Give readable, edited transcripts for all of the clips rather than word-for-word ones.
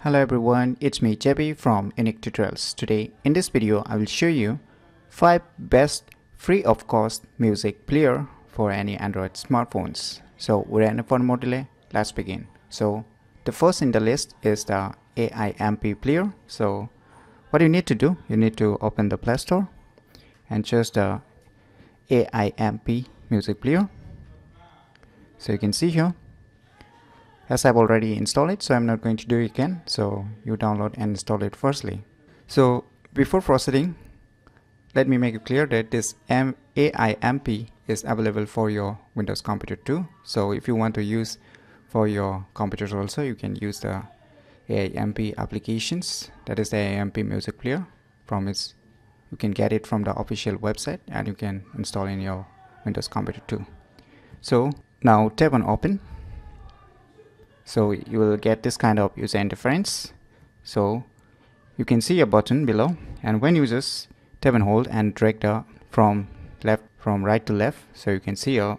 Hello everyone, it's me JB from UniqueTutorials. Today in this video I will show you 5 best free of cost music player for any Android smartphones. So without any further more delay, let's begin. So the first in the list is the AIMP player. So what you need to do, you need to open the Play Store and choose the AIMP music player. So you can see here, as I've already installed it, so I'm not going to do it again. So you download and install it firstly. So before proceeding, let me make it clear that this AIMP is available for your Windows computer too. So if you want to use for your computers also, you can use the AIMP applications, that is the AIMP music player. You can get it from the official website and you can install in your Windows computer too. So now tap on open. So you will get this kind of user interface. So you can see a button below, and when you just tap and hold and drag from right to left, so you can see a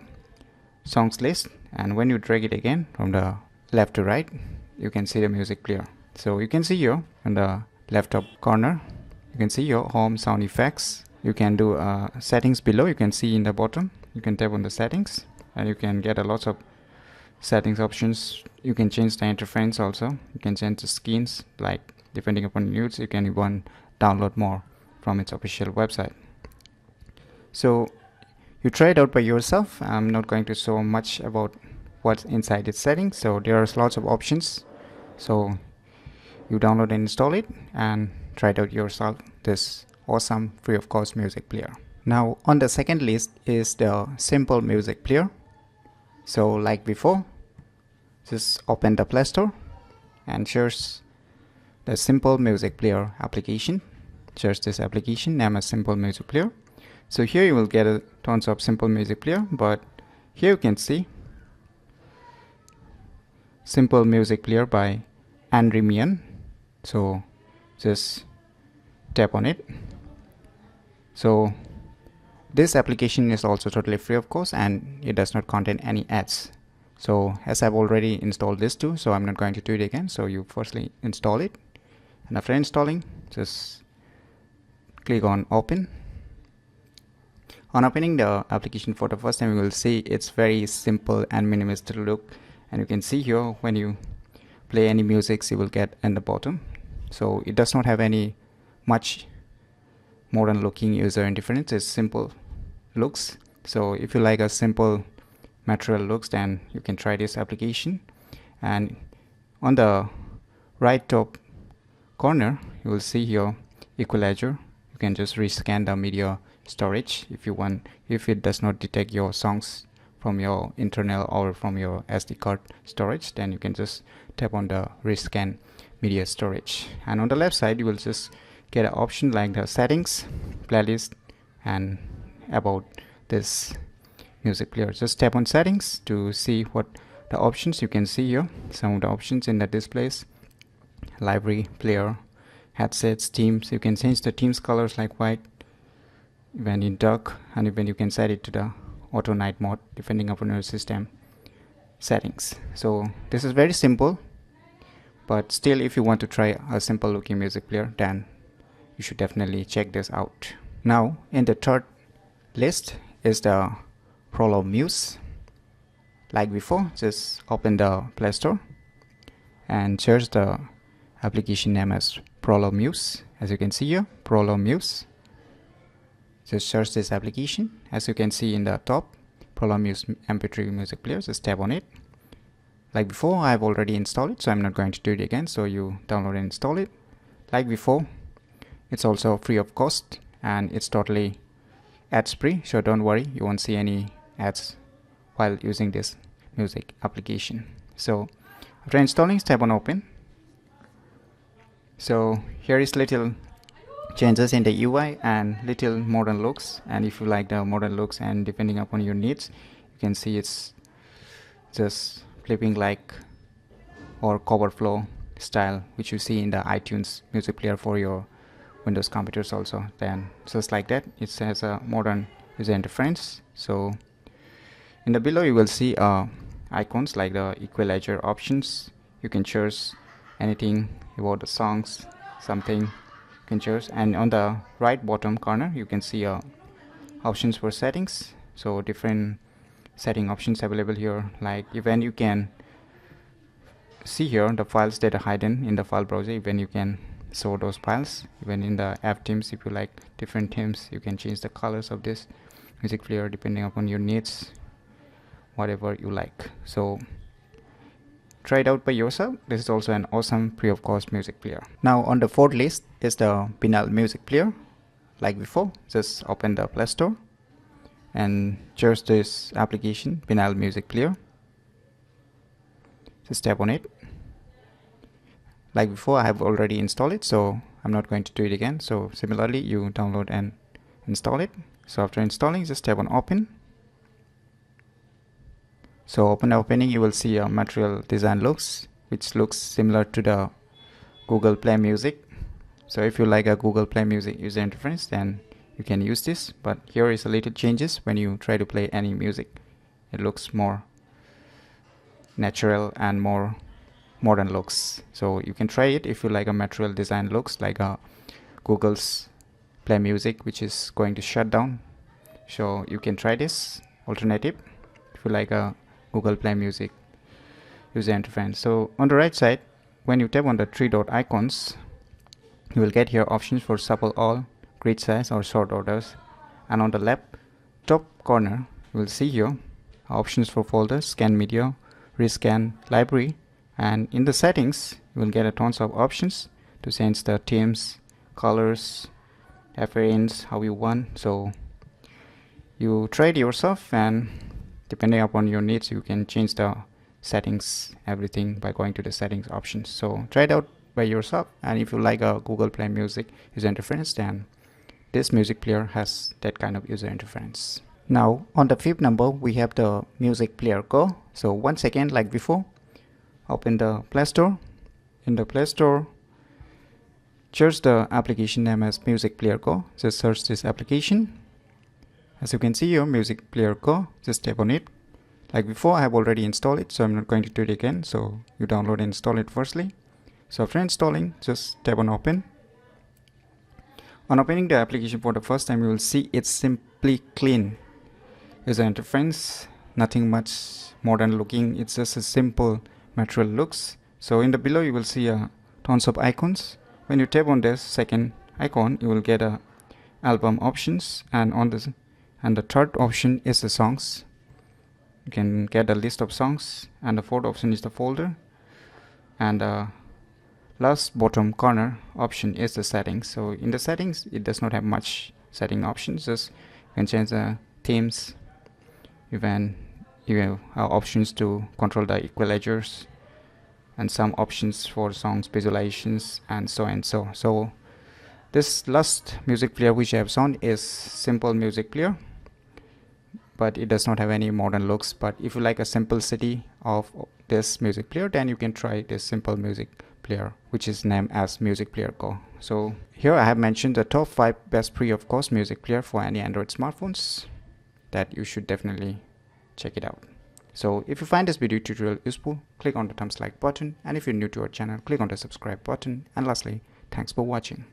songs list, and when you drag it again from the left to right, you can see the music player. So you can see here on the left top corner, you can see your home sound effects. You can do settings below. You can see in the bottom, you can tap on the settings and you can get a lot of settings options. You can change the interface also. You can change the skins, like depending upon your needs. You can even download more from its official website. So you try it out by yourself. I'm not going to show much about what's inside its settings. So there are lots of options. So you download and install it and try it out yourself, this awesome free of cost music player. Now on the second list is the simple music player. So like before, just open the Play Store and search the simple music player application. Search this application, name as simple music player. So here you will get a tons of simple music player, but here you can see simple music player by Ewry. So just tap on it. So this application is also totally free of course, and it does not contain any ads. So as I've already installed this too, so I'm not going to do it again. So you firstly install it, and after installing, just click on open. On opening the application for the first time, you will see it's very simple and minimalistic look, and you can see here when you play any music, you will get in the bottom. So it does not have any much modern looking user interface. It's simple looks. So if you like a simple material looks, then you can try this application. And on the right top corner, you will see here equalizer. You can just rescan the media storage if you want. If it does not detect your songs from your internal or from your SD card storage, then you can just tap on the rescan media storage. And on the left side, you will just get an option like the settings, playlist, and about this music player. Just tap on settings to see what the options. You can see here some of the options in the displays: library, player, headsets, themes. You can change the themes colors like white, even in dark, and even you can set it to the auto night mode depending upon your system settings. So this is very simple, but still if you want to try a simple looking music player, then you should definitely check this out. Now in the third list is the Frolomuse. Like before, just open the Play Store and search the application name as Frolomuse. As you can see here, Frolomuse. Just search this application. As you can see in the top, Frolomuse MP3 music player. Just tap on it. Like before, I've already installed it, so I'm not going to do it again. So you download and install it. Like before, it's also free of cost and it's totally ads free, so don't worry, you won't see any ads while using this music application. So after installing, tap on open. So here is little changes in the UI and little modern looks, and if you like the modern looks and depending upon your needs, you can see it's just flipping like or cover flow style, which you see in the iTunes music player for your Windows computers also. Then just like that, it has a modern user interface. So in the below you will see icons like the equalizer options. You can choose anything about the songs, something you can choose. And on the right bottom corner you can see options for settings. So different setting options available here, like even you can see here the files that are hidden in the file browser. Even you can show those files. Even in the app themes, if you like different themes, you can change the colors of this music player depending upon your needs, whatever you like. So try it out by yourself. This is also an awesome free of cost music player. Now on the fourth list is the Pinal music player. Like before, just open the Play Store and choose this application, Pinal music player. Just tap on it. Like before, I have already installed it, so I'm not going to do it again. So similarly, you download and install it. So after installing, just tap on open. So opening, you will see a material design looks, which looks similar to the Google Play Music. So if you like a Google Play Music user interface, then you can use this. But here is a little changes when you try to play any music. It looks more natural and more modern looks. So you can try it if you like a material design looks like a Google's Play Music, which is going to shut down. So you can try this alternative if you like a Google Play Music user interface. So on the right side, when you tap on the three dot icons, you will get here options for shuffle all, grid size or sort orders. And on the left top corner, you will see here options for folders, scan media, rescan, library. And in the settings, you will get a tons of options to change the themes, colors, appearance, how you want. So you try it yourself, and depending upon your needs, you can change the settings, everything by going to the settings options. So try it out by yourself. And if you like a Google Play Music user interface, then this music player has that kind of user interface. Now on the fifth number, we have the Music Player Go. So once again, like before, open the Play Store. In the Play Store, search the application name as Music Player Go. Just search this application. As you can see here, Music Player Go, just tap on it. Like before, I have already installed it, so I'm not going to do it again. So you download and install it firstly. So after installing, just tap on open. On opening the application for the first time, you will see it's simply clean user interface, nothing much modern looking. It's just a simple material looks. So in the below, you will see tons of icons. When you tap on this second icon, you will get a album options, and on this and the third option is the songs. You can get a list of songs, and the fourth option is the folder, and the last bottom corner option is the settings. So in the settings, it does not have much setting options. Just you can change the themes. Even you have options to control the equalizers, and some options for songs visualizations, and so and so. So this last music player which I have shown is simple music player, but it does not have any modern looks. But if you like a simplicity of this music player, then you can try this simple music player, which is named as Music Player Go. So here I have mentioned the top 5 best free of cost music player for any Android smartphones that you should definitely check it out. So if you find this video tutorial useful, click on the thumbs like button, and if you're new to our channel, click on the subscribe button. And lastly, thanks for watching.